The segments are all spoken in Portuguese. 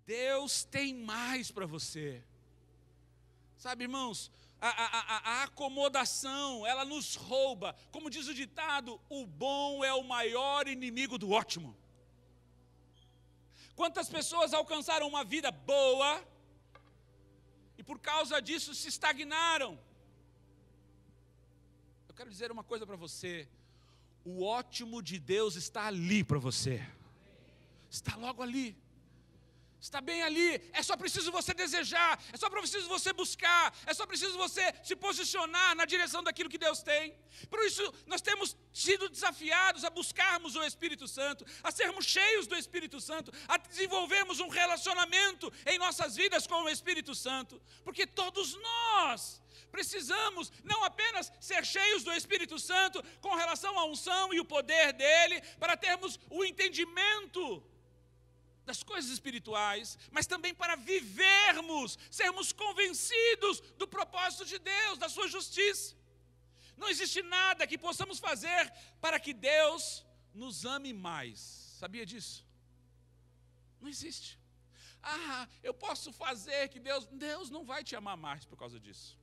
Deus tem mais para você. Sabe, irmãos, a acomodação, ela nos rouba. Como diz o ditado, o bom é o maior inimigo do ótimo. Quantas pessoas alcançaram uma vida boa e por causa disso se estagnaram? Eu quero dizer uma coisa para você: o ótimo de Deus está ali para você, está logo ali, está bem ali. É só preciso você desejar, é só preciso você buscar, é só preciso você se posicionar na direção daquilo que Deus tem. Por isso nós temos sido desafiados a buscarmos o Espírito Santo, a sermos cheios do Espírito Santo, a desenvolvermos um relacionamento em nossas vidas com o Espírito Santo, porque todos nós precisamos não apenas ser cheios do Espírito Santo com relação à unção e o poder dele, para termos o entendimento das coisas espirituais, mas também para vivermos, sermos convencidos do propósito de Deus, da sua justiça. Não existe nada que possamos fazer para que Deus nos ame mais. Sabia disso? Não existe. Eu posso fazer que Deus não vai te amar mais por causa disso.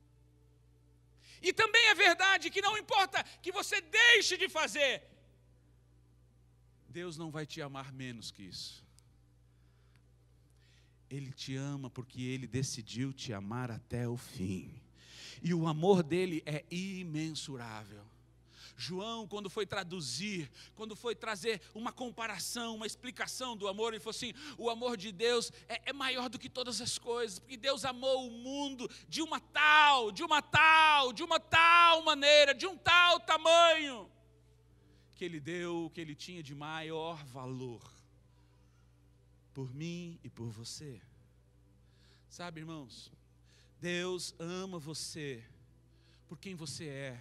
E também é verdade que não importa que você deixe de fazer, Deus não vai te amar menos que isso. Ele te ama porque Ele decidiu te amar até o fim. E o amor dele é imensurável. João, quando foi traduzir, quando foi trazer uma comparação, uma explicação do amor, ele falou assim: o amor de Deus é maior do que todas as coisas, porque Deus amou o mundo de uma tal maneira, de um tal tamanho, que Ele deu o que Ele tinha de maior valor, por mim e por você. Sabe, irmãos, Deus ama você por quem você é,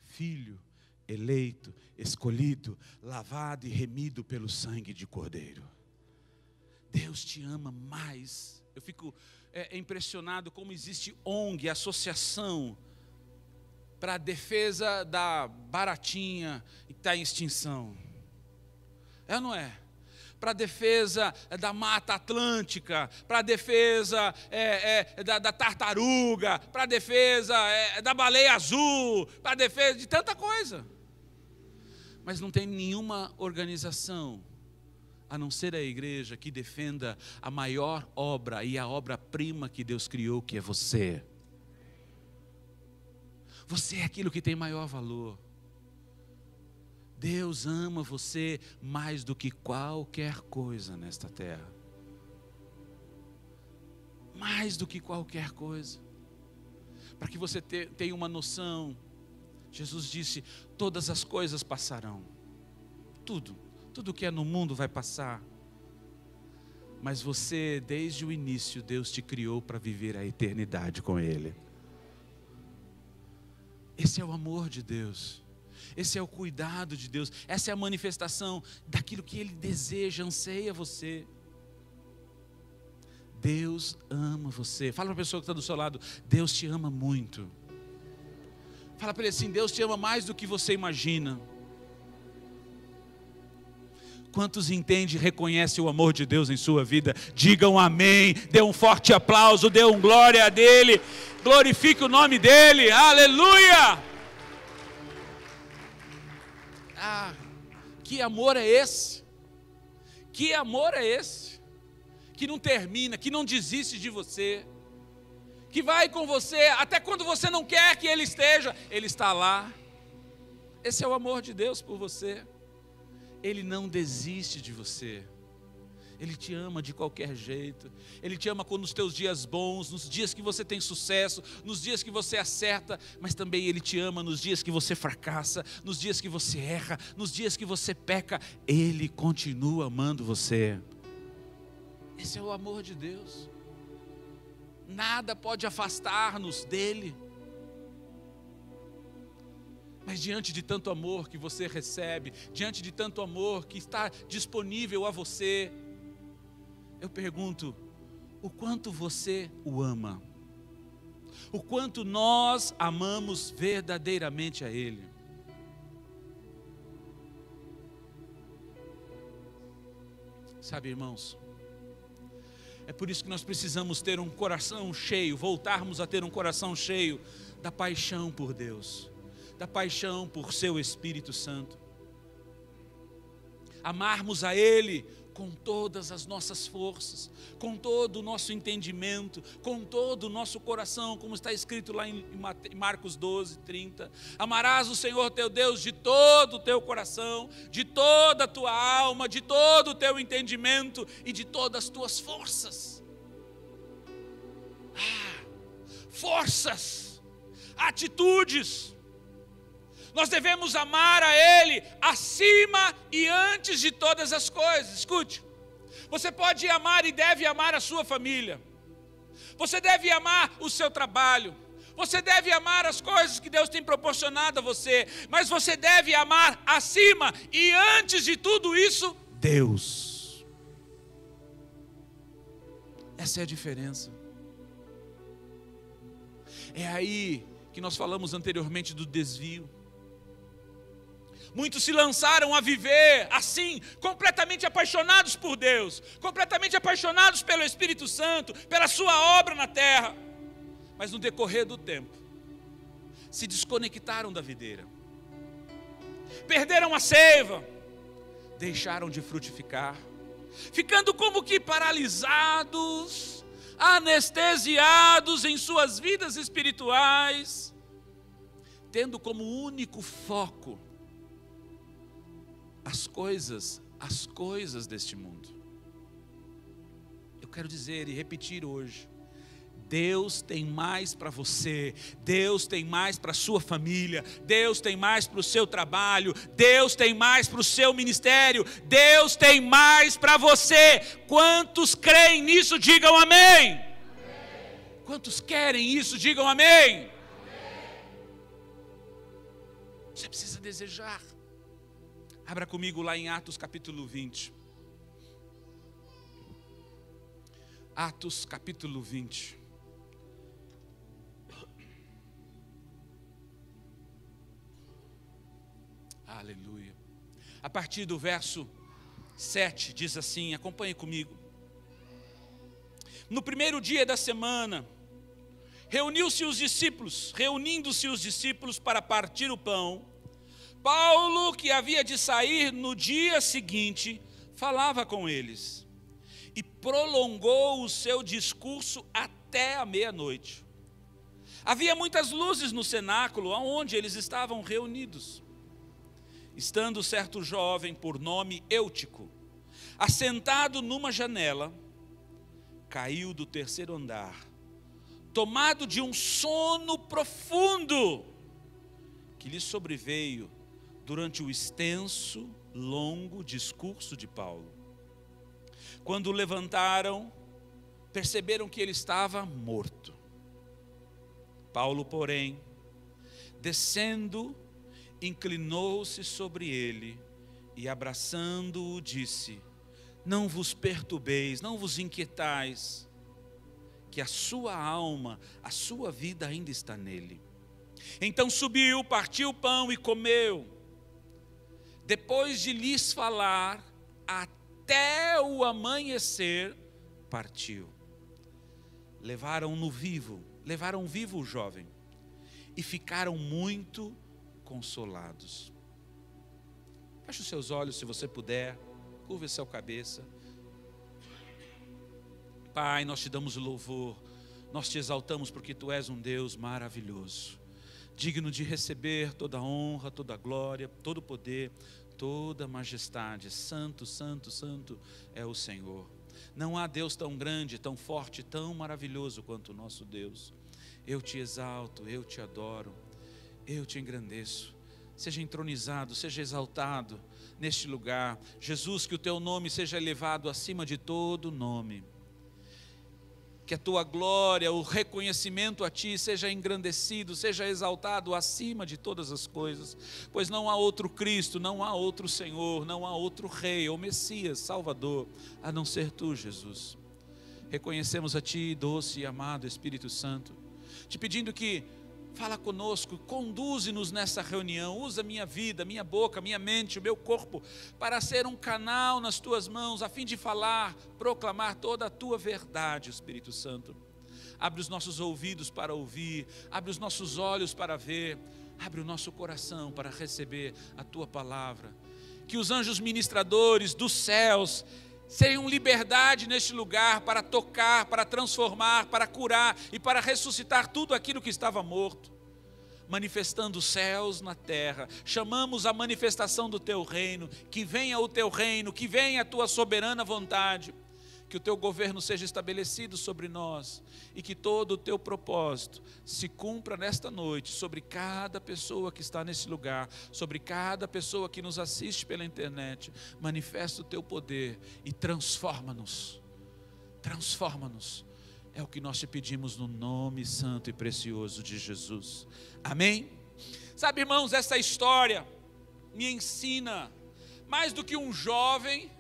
filho, eleito, escolhido, lavado e remido pelo sangue de Cordeiro. Deus te ama mais. Eu fico impressionado como existe ONG, associação para a defesa da baratinha que está em extinção. É ou não é? Para a defesa da Mata Atlântica, para a defesa da tartaruga, para a defesa da baleia azul, para a defesa de tanta coisa. Mas não tem nenhuma organização, a não ser a igreja, que defenda a maior obra e a obra-prima que Deus criou, que é você. Você é aquilo que tem maior valor. Deus ama você mais do que qualquer coisa nesta terra. Mais do que qualquer coisa. Para que você tenha uma noção, Jesus disse: todas as coisas passarão. Tudo que é no mundo vai passar. Mas você, desde o início, Deus te criou para viver a eternidade com Ele. Esse é o amor de Deus. Esse é o cuidado de Deus. Essa é a manifestação daquilo que Ele deseja, anseia você. Deus ama você. Fala para a pessoa que está do seu lado: Deus te ama muito. Fala para ele assim: Deus te ama mais do que você imagina. Quantos entendem e reconhecem o amor de Deus em sua vida? Digam amém, dê um forte aplauso, dê um glória a dele, glorifique o nome dele, aleluia! Que amor é esse? Que amor é esse? Que não termina, que não desiste de você, que vai com você até quando você não quer que Ele esteja, Ele está lá. Esse é o amor de Deus por você. Ele não desiste de você. Ele te ama de qualquer jeito. Ele te ama nos teus dias bons, nos dias que você tem sucesso, nos dias que você acerta, mas também Ele te ama nos dias que você fracassa, nos dias que você erra, nos dias que você peca. Ele continua amando você. Esse é o amor de Deus. Nada pode afastar-nos dele. Mas diante de tanto amor que você recebe, diante de tanto amor que está disponível a você, eu pergunto: o quanto você o ama? O quanto nós amamos verdadeiramente a Ele? Sabe, irmãos, É por isso que nós precisamos ter um coração cheio, voltarmos a ter um coração cheio da paixão por Deus, da paixão por seu Espírito Santo. Amarmos a Ele com todas as nossas forças, com todo o nosso entendimento, com todo o nosso coração, como está escrito lá em Marcos 12, 30. Amarás o Senhor teu Deus de todo o teu coração, de toda a tua alma, de todo o teu entendimento e de todas as tuas forças. Forças, atitudes. Nós devemos amar a Ele acima e antes de todas as coisas. Escute, você pode amar e deve amar a sua família. Você deve amar o seu trabalho. Você deve amar as coisas que Deus tem proporcionado a você. Mas você deve amar acima e antes de tudo isso, Deus. Essa é a diferença. É aí que nós falamos anteriormente do desvio. Muitos se lançaram a viver assim, completamente apaixonados por Deus, completamente apaixonados pelo Espírito Santo, pela sua obra na terra. Mas no decorrer do tempo, se desconectaram da videira, perderam a seiva, deixaram de frutificar, ficando como que paralisados, anestesiados em suas vidas espirituais, tendo como único foco as coisas deste mundo. Eu quero dizer e repetir hoje: Deus tem mais para você, Deus tem mais para a sua família, Deus tem mais para o seu trabalho, Deus tem mais para o seu ministério, Deus tem mais para você. Quantos creem nisso, digam amém. Amém. Quantos querem isso, digam amém. Amém. Você precisa desejar. Abra comigo lá em Atos capítulo 20. Atos capítulo 20. Aleluia. A partir do verso 7 diz assim, acompanhe comigo. No primeiro dia da semana, reunindo-se os discípulos para partir o pão, Paulo, que havia de sair no dia seguinte, falava com eles e prolongou o seu discurso até a meia-noite. Havia muitas luzes no cenáculo onde eles estavam reunidos. Estando certo jovem por nome Eutico, assentado numa janela, caiu do terceiro andar, tomado de um sono profundo que lhe sobreveio durante o extenso, longo discurso de Paulo. Quando o levantaram, perceberam que ele estava morto. Paulo, porém, descendo, inclinou-se sobre ele e, abraçando-o, disse: não vos perturbeis, não vos inquietais, que a sua alma, a sua vida ainda está nele. Então subiu, partiu o pão e comeu. Depois de lhes falar, até o amanhecer, partiu. Levaram vivo o jovem e ficaram muito consolados. Feche os seus olhos se você puder, curva sua cabeça. Pai, nós te damos o louvor, nós te exaltamos porque tu és um Deus maravilhoso, digno de receber toda a honra, toda a glória, todo o poder, toda a majestade. Santo, santo, santo é o Senhor. Não há Deus tão grande, tão forte, tão maravilhoso quanto o nosso Deus. Eu te exalto, eu te adoro, eu te engrandeço. Seja entronizado, seja exaltado neste lugar. Jesus, que o teu nome seja elevado acima de todo nome. Que a tua glória, o reconhecimento a ti seja engrandecido, seja exaltado acima de todas as coisas. Pois não há outro Cristo, não há outro Senhor, não há outro Rei ou Messias, Salvador, a não ser tu, Jesus. Reconhecemos a ti, doce e amado Espírito Santo, te pedindo que Fala conosco, conduze-nos nessa reunião, usa minha vida, minha boca, minha mente, o meu corpo, para ser um canal nas tuas mãos, a fim de falar, proclamar toda a tua verdade, Espírito Santo. Abre os nossos ouvidos para ouvir, abre os nossos olhos para ver, abre o nosso coração para receber a tua palavra. Que os anjos ministradores dos céus tenham liberdade neste lugar para tocar, para transformar, para curar e para ressuscitar tudo aquilo que estava morto, manifestando os céus na terra. Chamamos a manifestação do teu reino, que venha o teu reino, que venha a tua soberana vontade, que o teu governo seja estabelecido sobre nós e que todo o teu propósito se cumpra nesta noite sobre cada pessoa que está nesse lugar, sobre cada pessoa que nos assiste pela internet. Manifesta o teu poder e transforma-nos, transforma-nos. É o que nós te pedimos no nome santo e precioso de Jesus. Amém? Sabe, irmãos, essa história me ensina mais do que um jovem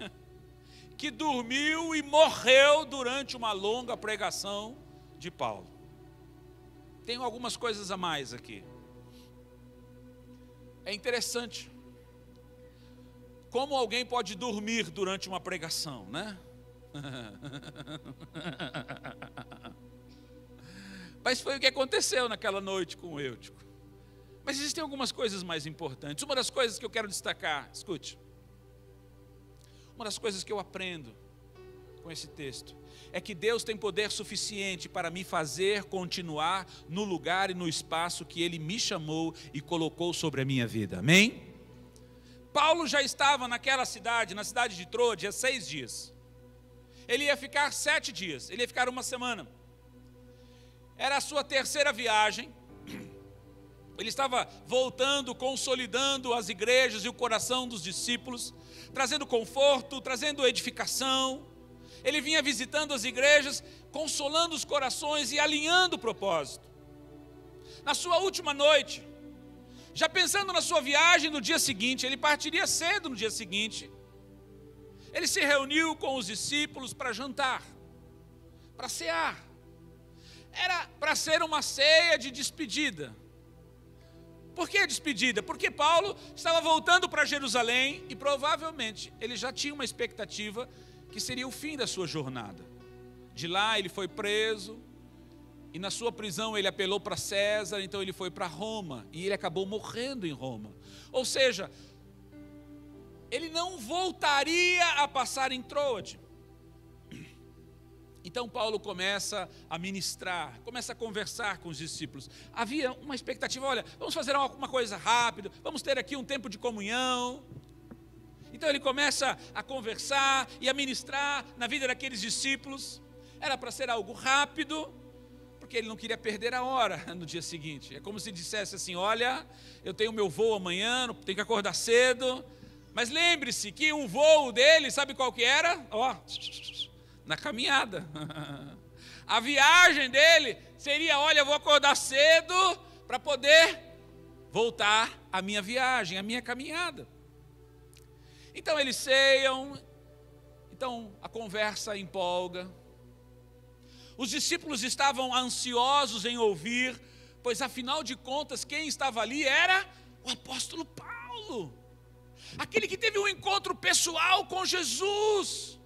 que dormiu e morreu durante uma longa pregação de Paulo. Tem algumas coisas a mais aqui. É interessante como alguém pode dormir durante uma pregação, né? Mas foi o que aconteceu naquela noite com o Eutico. Mas existem algumas coisas mais importantes. Uma das coisas que eu quero destacar, escute. Uma das coisas que eu aprendo com esse texto é que Deus tem poder suficiente para me fazer continuar no lugar e no espaço que Ele me chamou e colocou sobre a minha vida. Amém? Paulo já estava naquela cidade, na cidade de Troade, há 6 dias. Ele ia ficar 7 dias, ele ia ficar uma semana. Era a sua terceira viagem. Ele estava voltando, consolidando as igrejas e o coração dos discípulos, trazendo conforto, trazendo edificação. Ele vinha visitando as igrejas, consolando os corações e alinhando o propósito. Na sua última noite, já pensando na sua viagem no dia seguinte, ele partiria cedo no dia seguinte. Ele se reuniu com os discípulos para jantar, para cear. Era para ser uma ceia de despedida. Por que despedida? Porque Paulo estava voltando para Jerusalém e provavelmente ele já tinha uma expectativa que seria o fim da sua jornada. De lá ele foi preso e na sua prisão ele apelou para César, então ele foi para Roma e ele acabou morrendo em Roma. Ou seja, ele não voltaria a passar em Troade. Então Paulo começa a ministrar, começa a conversar com os discípulos. Havia uma expectativa, olha, vamos fazer alguma coisa rápido, vamos ter aqui um tempo de comunhão. Então ele começa a conversar e a ministrar na vida daqueles discípulos. Era para ser algo rápido, porque ele não queria perder a hora no dia seguinte. É como se dissesse assim, olha, eu tenho meu voo amanhã, tenho que acordar cedo. Mas lembre-se que o voo dele, sabe qual que era? Na caminhada. A viagem dele seria, olha, eu vou acordar cedo para poder voltar à minha viagem, à minha caminhada. Então eles ceiam, então a conversa empolga. Os discípulos estavam ansiosos em ouvir, pois afinal de contas quem estava ali era o apóstolo Paulo. Aquele que teve um encontro pessoal com Jesus.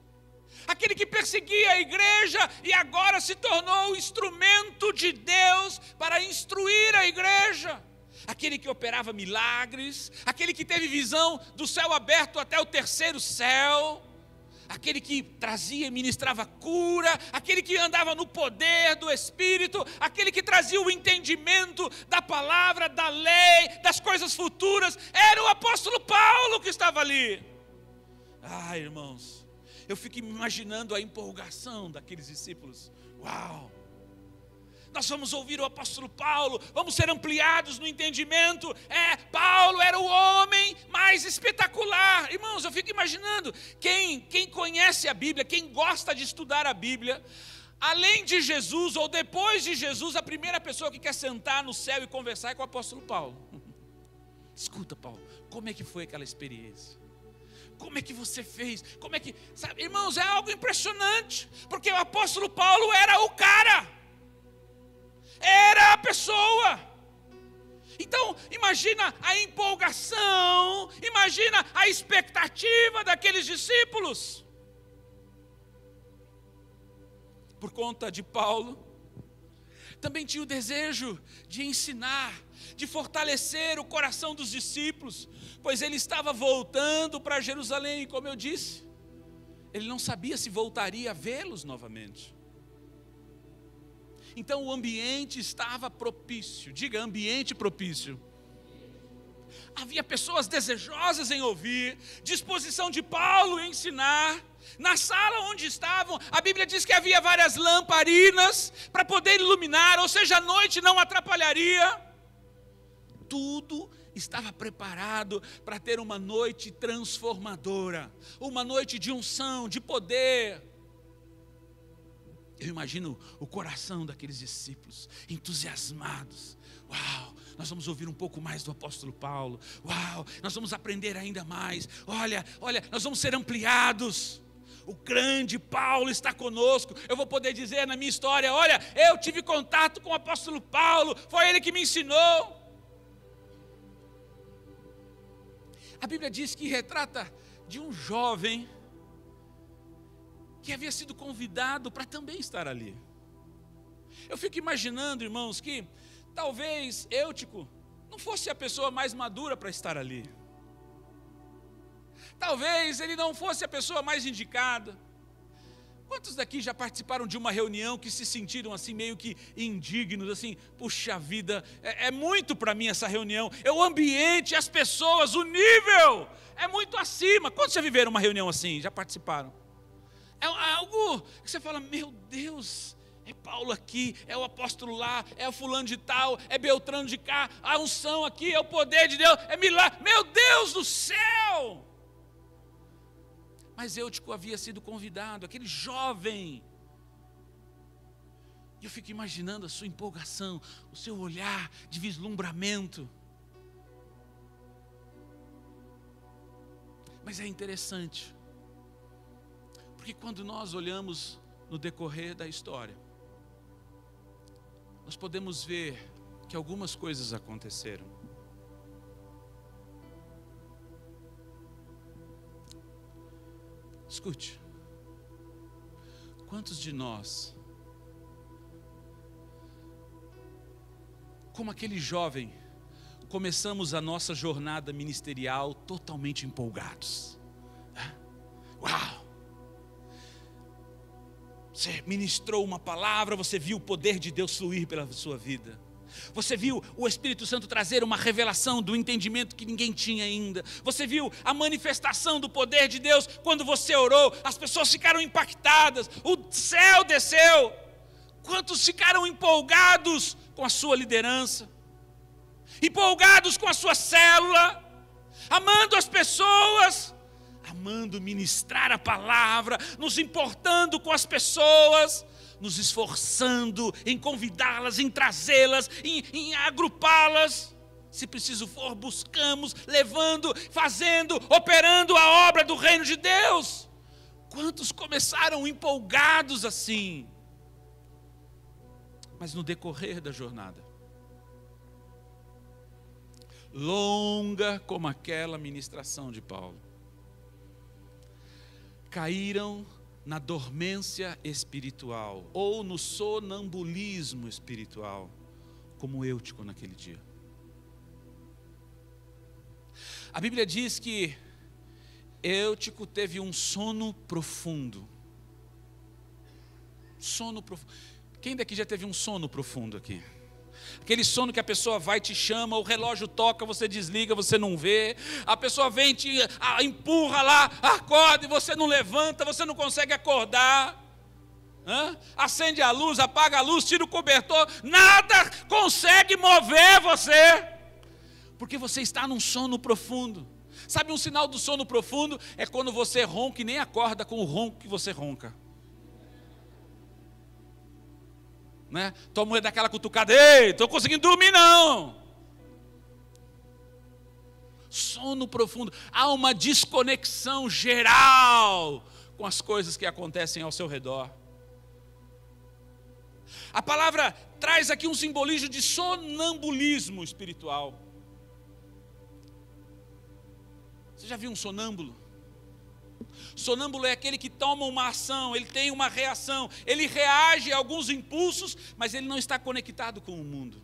Aquele que perseguia a igreja e agora se tornou o instrumento de Deus para instruir a igreja. Aquele que operava milagres, aquele que teve visão do céu aberto até o terceiro céu, aquele que trazia e ministrava cura, aquele que andava no poder do Espírito, aquele que trazia o entendimento da palavra, da lei, das coisas futuras, era o apóstolo Paulo que estava ali. Ah, irmãos, eu fico imaginando a empolgação daqueles discípulos. Uau! Nós vamos ouvir o apóstolo Paulo, vamos ser ampliados no entendimento. Paulo era o homem mais espetacular. Irmãos, eu fico imaginando, quem conhece a Bíblia, quem gosta de estudar a Bíblia, além de Jesus ou depois de Jesus, a primeira pessoa que quer sentar no céu e conversar é com o apóstolo Paulo. Escuta, Paulo, como é que foi aquela experiência? Como é que você fez? Como é que, sabe, irmãos, é algo impressionante, porque o apóstolo Paulo era o cara. Era a pessoa. Então, imagina a empolgação, imagina a expectativa daqueles discípulos. Por conta de Paulo, também tinha o desejo de ensinar, de fortalecer o coração dos discípulos, pois ele estava voltando para Jerusalém, e como eu disse, ele não sabia se voltaria a vê-los novamente. Então o ambiente estava propício, diga ambiente propício. Havia pessoas desejosas em ouvir, disposição de Paulo em ensinar. Na sala onde estavam, a Bíblia diz que havia várias lamparinas para poder iluminar, ou seja, a noite não atrapalharia. Tudo estava preparado para ter uma noite transformadora, uma noite de unção, de poder. Eu imagino o coração daqueles discípulos, entusiasmados. Uau, nós vamos ouvir um pouco mais do apóstolo Paulo. Uau, nós vamos aprender ainda mais. Olha, nós vamos ser ampliados. O grande Paulo está conosco. Eu vou poder dizer na minha história, olha, eu tive contato com o apóstolo Paulo, foi ele que me ensinou. A Bíblia diz que retrata de um jovem que havia sido convidado para também estar ali. Eu fico imaginando, irmãos, que talvez Eutico não fosse a pessoa mais madura para estar ali. Talvez ele não fosse a pessoa mais indicada. Quantos daqui já participaram de uma reunião que se sentiram assim meio que indignos, assim, puxa vida, é muito para mim essa reunião, o ambiente, as pessoas, o nível é muito acima. Quantos já viveram uma reunião assim, já participaram? É algo que você fala, meu Deus, é Paulo aqui, é o apóstolo lá, é o fulano de tal, é Beltrano de cá, a unção aqui, é o poder de Deus, é milagre, meu Deus do céu! Mas Eutico havia sido convidado, aquele jovem. E eu fico imaginando a sua empolgação, o seu olhar de vislumbramento. Mas é interessante, porque quando nós olhamos no decorrer da história, nós podemos ver que algumas coisas aconteceram. Escute, quantos de nós, como aquele jovem, começamos a nossa jornada ministerial totalmente empolgados? Uau! Você ministrou uma palavra, você viu o poder de Deus fluir pela sua vida. Você viu o Espírito Santo trazer uma revelação do entendimento que ninguém tinha ainda. Você viu a manifestação do poder de Deus quando você orou. As pessoas ficaram impactadas, o céu desceu. Quantos ficaram empolgados com a sua liderança? Empolgados com a sua célula? Amando as pessoas? Amando ministrar a palavra, nos importando com as pessoas, nos esforçando em convidá-las, em trazê-las, em agrupá-las. Se preciso for, buscamos, levando, fazendo, operando a obra do reino de Deus. Quantos começaram empolgados assim? Mas no decorrer da jornada, longa como aquela ministração de Paulo, caíram na dormência espiritual, ou no sonambulismo espiritual, como Eutico naquele dia. A Bíblia diz que Eutico teve um sono profundo. Sono profundo. Quem daqui já teve um sono profundo aqui? Aquele sono que a pessoa vai, te chama, o relógio toca, você desliga, você não vê. A pessoa vem, te empurra lá, acorda e você não levanta, você não consegue acordar. Acende a luz, apaga a luz, tira o cobertor, nada consegue mover você. Porque você está num sono profundo. Sabe, um sinal do sono profundo é quando você ronca e nem acorda com o ronco que você ronca. Né? Tua mulher dá aquela cutucada, ei, estou conseguindo dormir não. Sono profundo, há uma desconexão geral com as coisas que acontecem ao seu redor. A palavra traz aqui um simbolismo de sonambulismo espiritual. Você já viu um sonâmbulo? Sonâmbulo é aquele que toma uma ação, ele tem uma reação, ele reage a alguns impulsos, mas ele não está conectado com o mundo.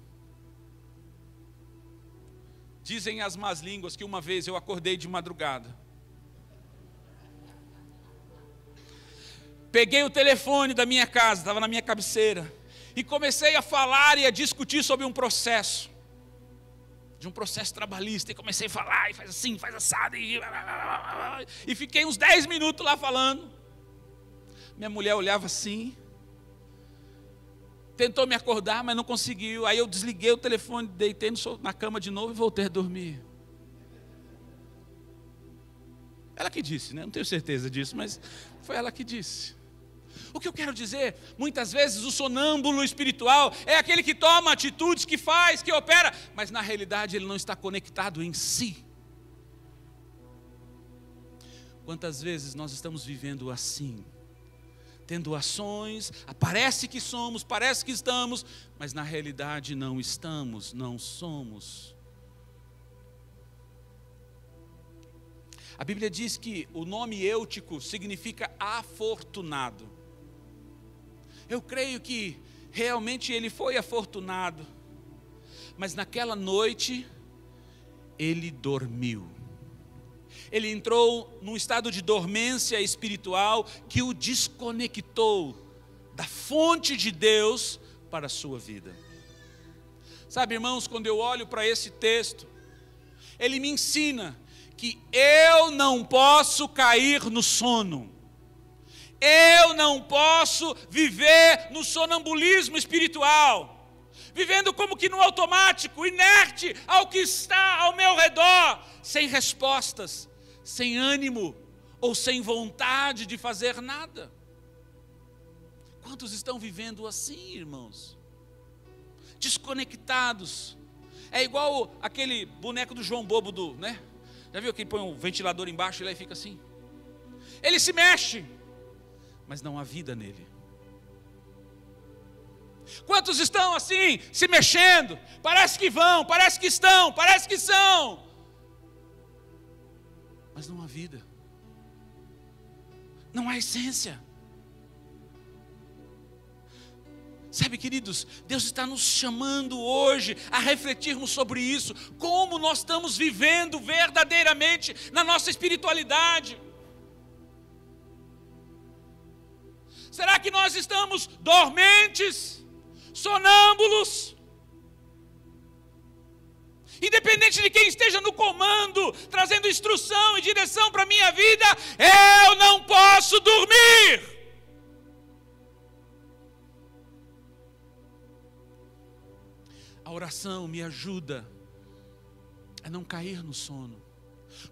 Dizem as más línguas que uma vez eu acordei de madrugada. Peguei o telefone da minha casa, estava na minha cabeceira, e comecei a falar e a discutir sobre um processo. De um processo trabalhista, e comecei a falar, e faz assim, faz assado, e fiquei uns 10 minutos lá falando. Minha mulher olhava assim, tentou me acordar, mas não conseguiu. Aí eu desliguei o telefone, deitei na cama de novo e voltei a dormir. Ela que disse, né? Não tenho certeza disso, mas foi ela que disse. O que eu quero dizer, muitas vezes o sonâmbulo espiritual é aquele que toma atitudes, que faz, que opera, mas na realidade ele não está conectado em si. Quantas vezes nós estamos vivendo assim, tendo ações, parece que somos, parece que estamos, mas na realidade não estamos, não somos. A Bíblia diz que o nome Eutico significa afortunado. Eu creio que realmente ele foi afortunado, mas naquela noite ele dormiu. Ele entrou num estado de dormência espiritual que o desconectou da fonte de Deus para a sua vida. Sabe, irmãos, quando eu olho para esse texto, ele me ensina que eu não posso cair no sono. Eu não posso viver no sonambulismo espiritual, vivendo como que no automático, inerte ao que está ao meu redor, sem respostas, sem ânimo ou sem vontade de fazer nada. Quantos estão vivendo assim, irmãos? Desconectados. É igual aquele boneco do João Bobo, né? Já viu que ele põe um ventilador embaixo e lá fica assim? Ele se mexe, mas não há vida nele. Quantos estão assim, se mexendo? Parece que vão, parece que estão, parece que são, mas não há vida. Não há essência. Sabe, queridos, Deus está nos chamando hoje a refletirmos sobre isso. Como nós estamos vivendo verdadeiramente na nossa espiritualidade. Será que nós estamos dormentes, sonâmbulos? Independente de quem esteja no comando, trazendo instrução e direção para a minha vida, eu não posso dormir. A oração me ajuda a não cair no sono,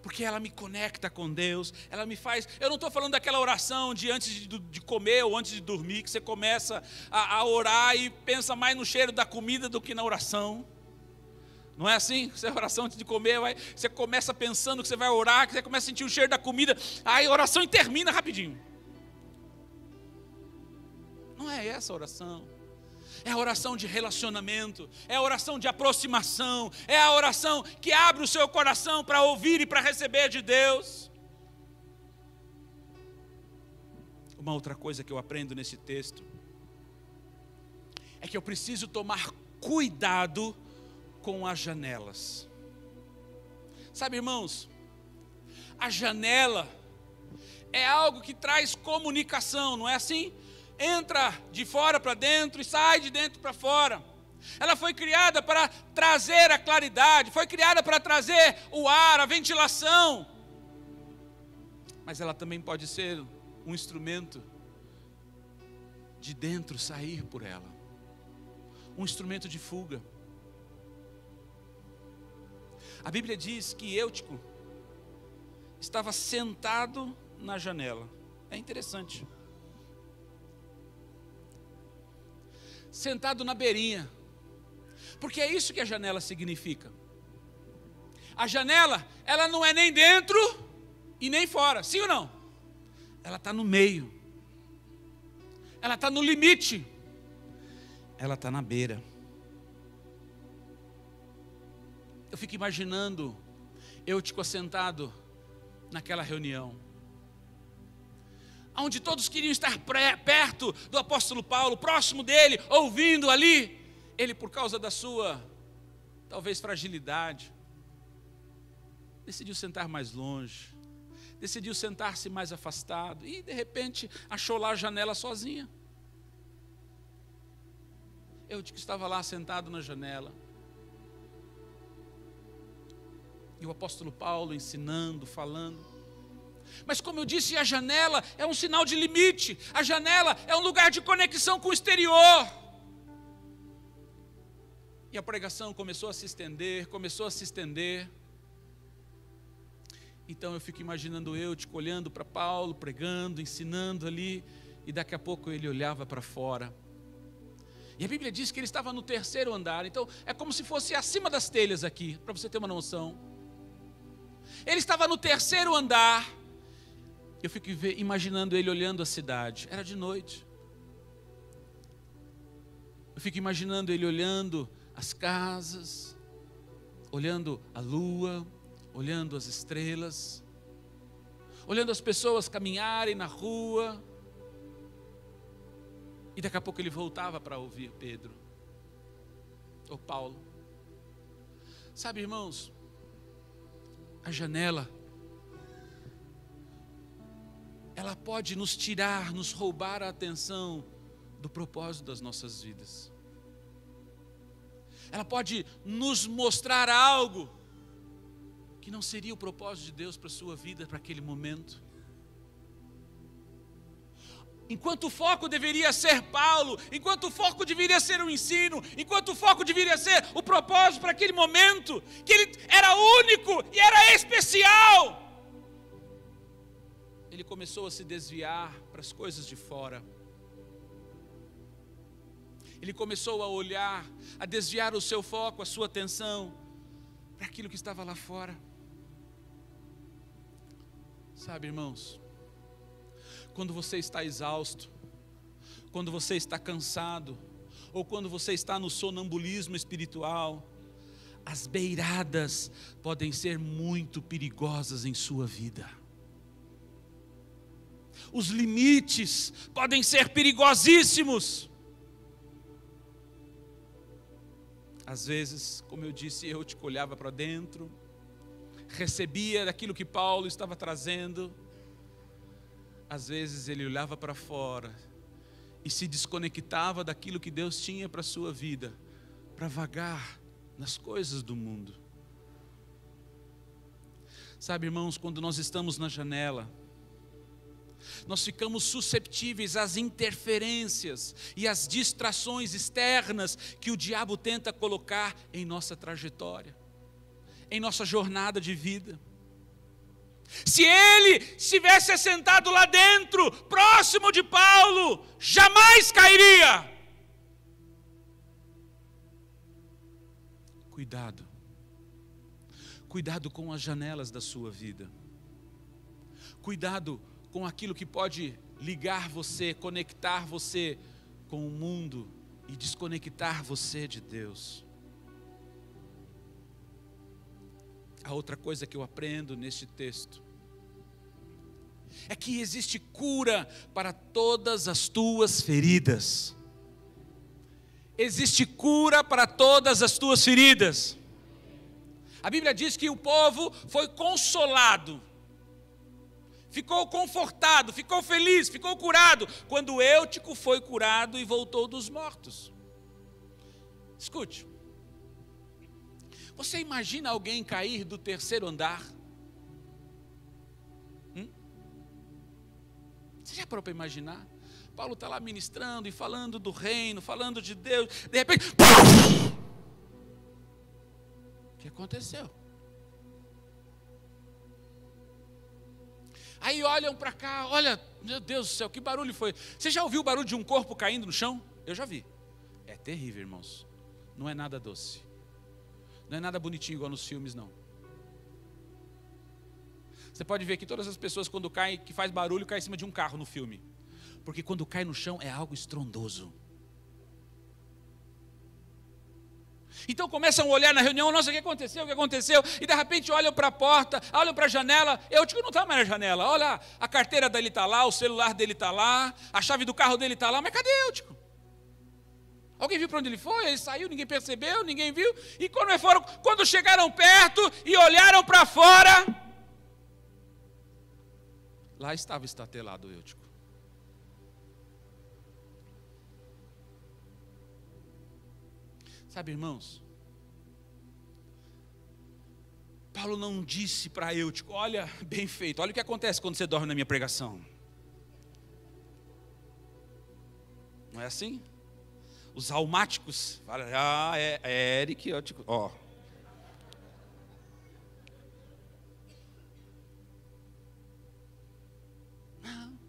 porque ela me conecta com Deus, ela me faz. Eu não estou falando daquela oração de antes de comer ou antes de dormir, que você começa a orar e pensa mais no cheiro da comida do que na oração. Não é assim? Você oração antes de comer, você começa pensando que você vai orar, que você começa a sentir o cheiro da comida, aí a oração termina rapidinho. Não é essa a oração. É a oração de relacionamento, é a oração de aproximação, é a oração que abre o seu coração para ouvir e para receber de Deus. Uma outra coisa que eu aprendo nesse texto é que eu preciso tomar cuidado com as janelas. Sabe, irmãos, a janela é algo que traz comunicação, não é assim? Entra de fora para dentro e sai de dentro para fora. Ela foi criada para trazer a claridade, foi criada para trazer o ar, a ventilação. Mas ela também pode ser um instrumento de dentro sair por ela. Um instrumento de fuga. A Bíblia diz que Eutico estava sentado na janela. É interessante. Sentado na beirinha, porque é isso que a janela significa. A janela, ela não é nem dentro e nem fora, sim ou não? Ela está no meio, ela está no limite, ela está na beira. Eu fico imaginando Eutico sentado naquela reunião, onde todos queriam estar perto do apóstolo Paulo, próximo dele, ouvindo ali. Ele, por causa da sua, talvez, fragilidade, decidiu sentar mais longe, decidiu sentar-se mais afastado, e de repente achou lá a janela sozinha. Eutico estava lá sentado na janela, e o apóstolo Paulo ensinando, falando. Mas como eu disse, a janela é um sinal de limite, a janela é um lugar de conexão com o exterior. E a pregação começou a se estender, Então eu fico imaginando Eutico olhando para Paulo, pregando, ensinando ali, e daqui a pouco ele olhava para fora. E a Bíblia diz que ele estava no 3º andar, então é como se fosse acima das telhas aqui, para você ter uma noção. Ele estava no 3º andar. Eu fico imaginando ele olhando a cidade. Era de noite. Eu fico imaginando ele olhando as casas, olhando a lua, olhando as estrelas, olhando as pessoas caminharem na rua. E daqui a pouco ele voltava para ouvir Pedro ou Paulo. Sabe, irmãos, a janela, ela pode nos tirar, nos roubar a atenção do propósito das nossas vidas. Ela pode nos mostrar algo que não seria o propósito de Deus para a sua vida, para aquele momento. Enquanto o foco deveria ser Paulo, enquanto o foco deveria ser o ensino, enquanto o foco deveria ser o propósito para aquele momento, que ele era único e era especial, ele começou a se desviar para as coisas de fora. Ele começou a olhar, a desviar o seu foco, a sua atenção para aquilo que estava lá fora. Sabe, irmãos, quando você está exausto, quando você está cansado, ou quando você está no sonambulismo espiritual, as beiradas podem ser muito perigosas em sua vida. Os limites podem ser perigosíssimos. Às vezes, como eu disse, Eutico olhava para dentro, recebia daquilo que Paulo estava trazendo. Às vezes ele olhava para fora e se desconectava daquilo que Deus tinha para a sua vida, para vagar nas coisas do mundo. Sabe, irmãos, quando nós estamos na janela, nós ficamos susceptíveis às interferências e às distrações externas que o diabo tenta colocar em nossa trajetória, em nossa jornada de vida. Se ele estivesse assentado lá dentro, próximo de Paulo, jamais cairia. Cuidado. Cuidado com as janelas da sua vida. Cuidado com aquilo que pode ligar você, conectar você com o mundo e desconectar você de Deus. A outra coisa que eu aprendo neste texto é que existe cura para todas as tuas feridas. Existe cura para todas as tuas feridas. A Bíblia diz que o povo foi consolado, ficou confortado, ficou feliz, ficou curado, quando Eutico foi curado e voltou dos mortos. Escute, você imagina alguém cair do 3º andar? Você já parou para imaginar? Paulo está lá ministrando e falando do reino, falando de Deus, de repente, o que aconteceu? Aí olham para cá, olha, meu Deus do céu, que barulho foi? Você já ouviu o barulho de um corpo caindo no chão? Eu já vi. É terrível, irmãos. Não é nada doce. Não é nada bonitinho igual nos filmes, não. Você pode ver que todas as pessoas quando caem, que faz barulho, caem em cima de um carro no filme. Porque quando cai no chão é algo estrondoso. Então começam a olhar na reunião, nossa, o que aconteceu, e de repente olham para a porta, olham para a janela, Eutico não está mais na janela, olha, a carteira dele está lá, o celular dele está lá, a chave do carro dele está lá, mas cadê Eutico? Alguém viu para onde ele foi? Ele saiu, ninguém percebeu, ninguém viu, e quando chegaram perto e olharam para fora, lá estava estatelado o Eutico. Sabe, irmãos, Paulo não disse para Eutico, olha, bem feito, olha o que acontece quando você dorme na minha pregação. Não é assim? Os almáticos falam, é Eric, Eutico, ó. Não.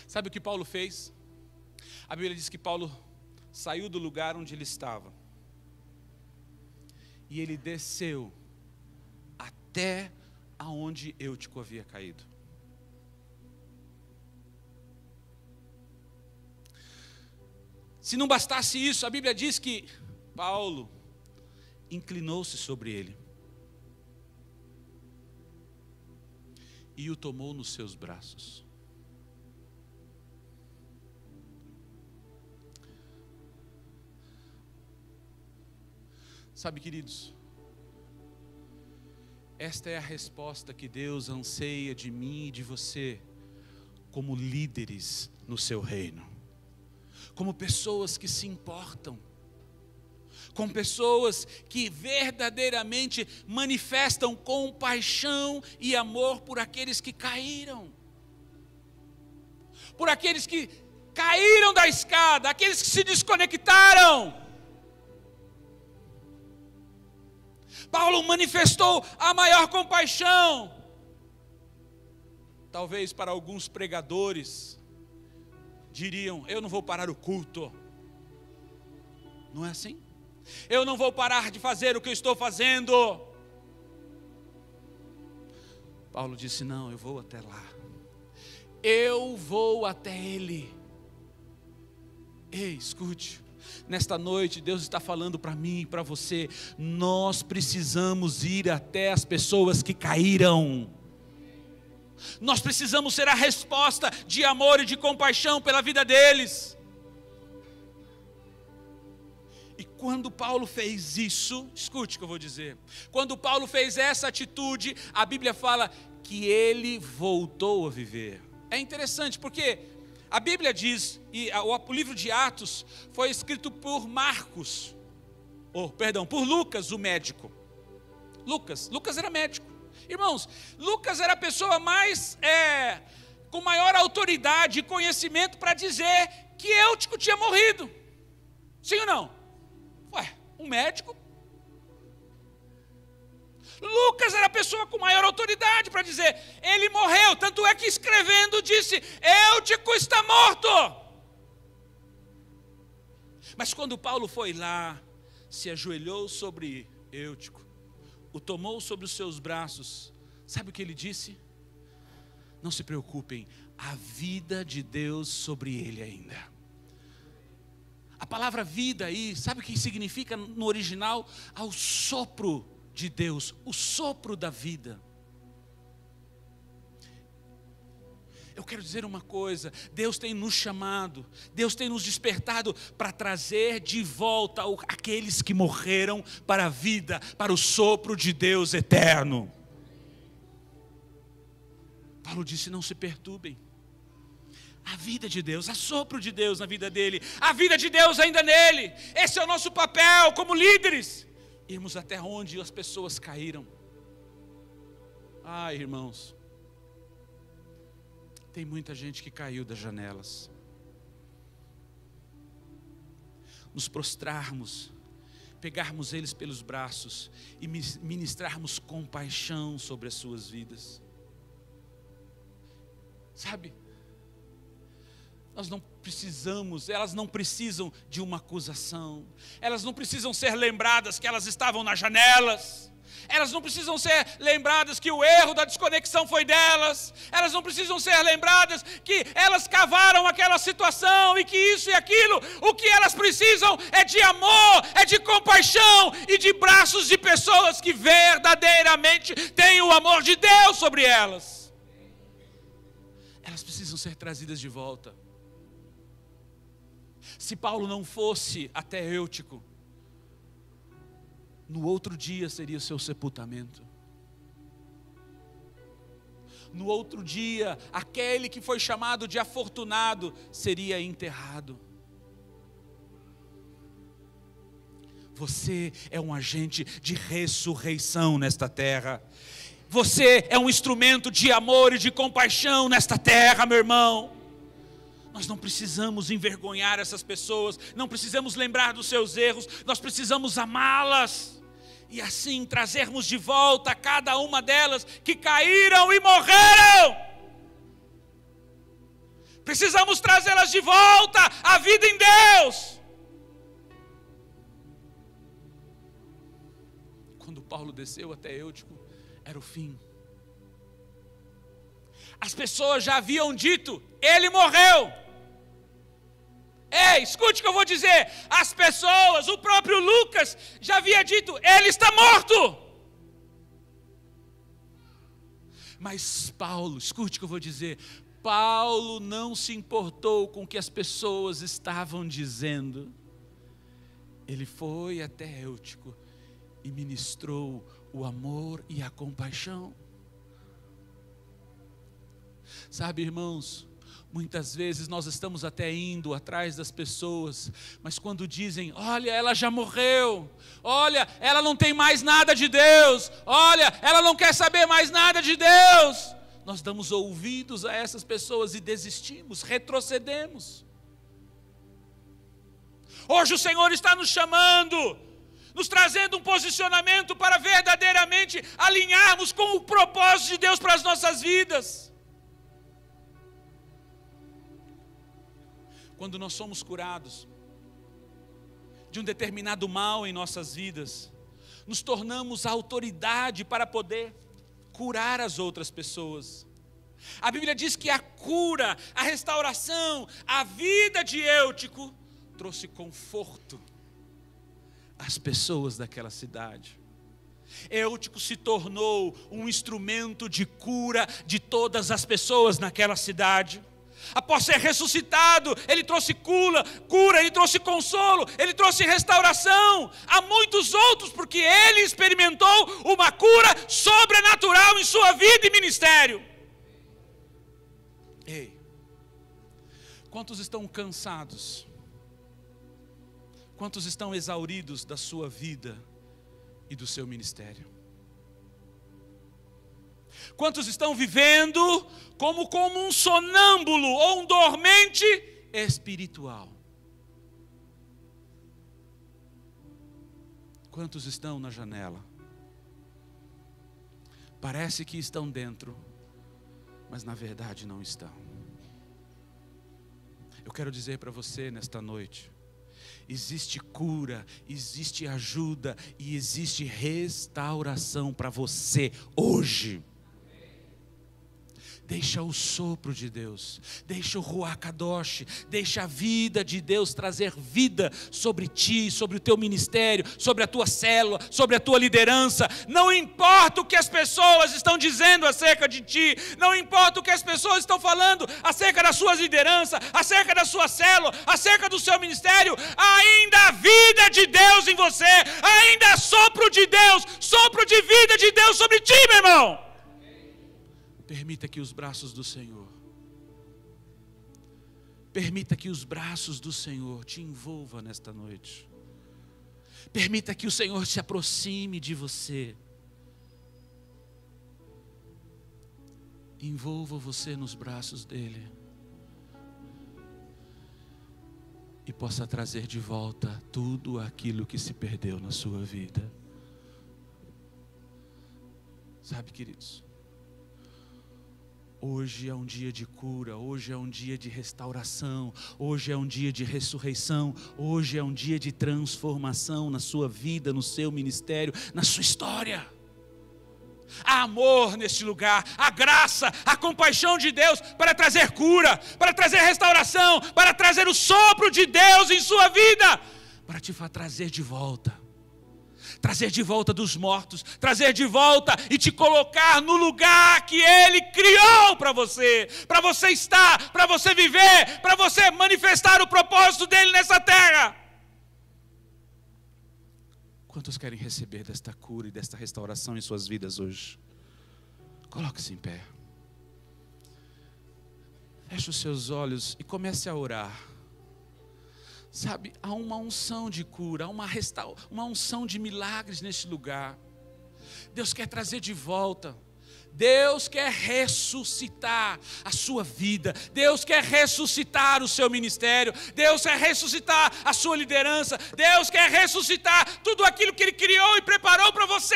Sabe o que Paulo fez? A Bíblia diz que Paulo saiu do lugar onde ele estava. E ele desceu até aonde Eutico havia caído. Se não bastasse isso, a Bíblia diz que Paulo inclinou-se sobre ele e o tomou nos seus braços. Sabe, queridos, esta é a resposta que Deus anseia de mim e de você, como líderes no seu reino, como pessoas que se importam, com pessoas que verdadeiramente manifestam compaixão e amor por aqueles que caíram, por aqueles que caíram da escada, aqueles que se desconectaram. Paulo manifestou a maior compaixão. Talvez para alguns pregadores diriam, eu não vou parar o culto. Não é assim? Eu não vou parar de fazer o que eu estou fazendo. Paulo disse, não, eu vou até lá. Eu vou até ele. Ei, escute. Nesta noite, Deus está falando para mim e para você, nós precisamos ir até as pessoas que caíram. Nós precisamos ser a resposta de amor e de compaixão pela vida deles. E quando Paulo fez isso, escute o que eu vou dizer. Quando Paulo fez essa atitude, a Bíblia fala que ele voltou a viver. É interessante porque a Bíblia diz, e o livro de Atos foi escrito por por Lucas, o médico. Lucas era médico. Irmãos, Lucas era a pessoa com maior autoridade e conhecimento para dizer que Eutico tinha morrido. Sim ou não? Um médico. Lucas era a pessoa com maior autoridade para dizer, ele morreu, tanto é que escrevendo disse, Eutico está morto. Mas quando Paulo foi lá, se ajoelhou sobre Eutico, o tomou sobre os seus braços, sabe o que ele disse? Não se preocupem, a vida de Deus sobre ele ainda. A palavra vida aí, sabe o que significa no original? Ao sopro de Deus, o sopro da vida. Eu quero dizer uma coisa, Deus tem nos chamado, Deus tem nos despertado para trazer de volta aqueles que morreram para a vida, para o sopro de Deus eterno. Paulo disse, não se perturbem. A vida de Deus, a sopro de Deus na vida dele, a vida de Deus ainda nele. Esse é o nosso papel como líderes. Irmos até onde as pessoas caíram. Ai, irmãos, tem muita gente que caiu das janelas. Nos prostrarmos, pegarmos eles pelos braços e ministrarmos compaixão sobre as suas vidas. Sabe? Elas não precisam de uma acusação. Elas não precisam ser lembradas que elas estavam nas janelas. Elas não precisam ser lembradas que o erro da desconexão foi delas. Elas não precisam ser lembradas que elas cavaram aquela situação e que isso e aquilo. O que elas precisam é de amor, é de compaixão e de braços de pessoas que verdadeiramente têm o amor de Deus sobre elas. Elas precisam ser trazidas de volta. Se Paulo não fosse até Eutico, no outro dia seria o seu sepultamento. No outro dia, aquele que foi chamado de afortunado seria enterrado. Você é um agente de ressurreição nesta terra. Você é um instrumento de amor e de compaixão nesta terra, meu irmão. Nós não precisamos envergonhar essas pessoas, não precisamos lembrar dos seus erros, nós precisamos amá-las. E assim trazermos de volta cada uma delas que caíram e morreram. Precisamos trazê-las de volta à vida em Deus. Quando Paulo desceu até Eutico, era o fim. As pessoas já haviam dito: ele morreu. Ei, escute o que eu vou dizer. As pessoas, o próprio Lucas já havia dito: ele está morto. Mas Paulo, escute o que eu vou dizer. Paulo não se importou com o que as pessoas estavam dizendo. Ele foi até Eutico e ministrou o amor e a compaixão. Sabe, irmãos, muitas vezes nós estamos até indo atrás das pessoas, mas quando dizem: olha, ela já morreu, olha, ela não tem mais nada de Deus, olha, ela não quer saber mais nada de Deus, nós damos ouvidos a essas pessoas e desistimos, retrocedemos. Hoje o Senhor está nos chamando, nos trazendo um posicionamento para verdadeiramente alinharmos com o propósito de Deus para as nossas vidas. Quando nós somos curados de um determinado mal em nossas vidas, nos tornamos a autoridade para poder curar as outras pessoas. A Bíblia diz que a cura, a restauração, a vida de Eutico trouxe conforto às pessoas daquela cidade. Eutico se tornou um instrumento de cura de todas as pessoas naquela cidade. Após ser ressuscitado, ele trouxe cura, ele trouxe consolo, ele trouxe restauração a muitos outros, porque ele experimentou uma cura sobrenatural em sua vida e ministério. Ei, quantos estão cansados? Quantos estão exauridos da sua vida e do seu ministério? Quantos estão vivendo como um sonâmbulo ou um dormente espiritual? Quantos estão na janela? Parece que estão dentro, mas na verdade não estão. Eu quero dizer para você nesta noite: existe cura, existe ajuda e existe restauração para você hoje. Deixa o sopro de Deus, deixa o Ruach Kadosh, deixa a vida de Deus trazer vida sobre ti, sobre o teu ministério, sobre a tua célula, sobre a tua liderança. Não importa o que as pessoas estão dizendo acerca de ti, não importa o que as pessoas estão falando acerca das suas lideranças, acerca da sua célula, acerca do seu ministério, ainda há vida de Deus em você, ainda há sopro de Deus, sopro de vida de Deus sobre ti, meu irmão. Permita que os braços do Senhor, permita que os braços do Senhor te envolvam nesta noite. Permita que o Senhor se aproxime de você. Envolva você nos braços dele. E possa trazer de volta tudo aquilo que se perdeu na sua vida. Sabe, queridos? Hoje é um dia de cura, hoje é um dia de restauração, hoje é um dia de ressurreição, hoje é um dia de transformação na sua vida, no seu ministério, na sua história. Há amor neste lugar, há graça, há compaixão de Deus para trazer cura, para trazer restauração, para trazer o sopro de Deus em sua vida, para te trazer de volta dos mortos, trazer de volta e te colocar no lugar que Ele criou para você estar, para você viver, para você manifestar o propósito dEle nessa terra. Quantos querem receber desta cura e desta restauração em suas vidas hoje? Coloque-se em pé. Feche os seus olhos e comece a orar. Sabe, há uma unção de cura, há uma unção de milagres neste lugar. Deus quer trazer de volta. Deus quer ressuscitar a sua vida. Deus quer ressuscitar o seu ministério. Deus quer ressuscitar a sua liderança. Deus quer ressuscitar tudo aquilo que Ele criou e preparou para você.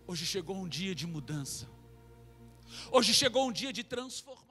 Hoje chegou um dia de mudança. Hoje chegou um dia de transformação.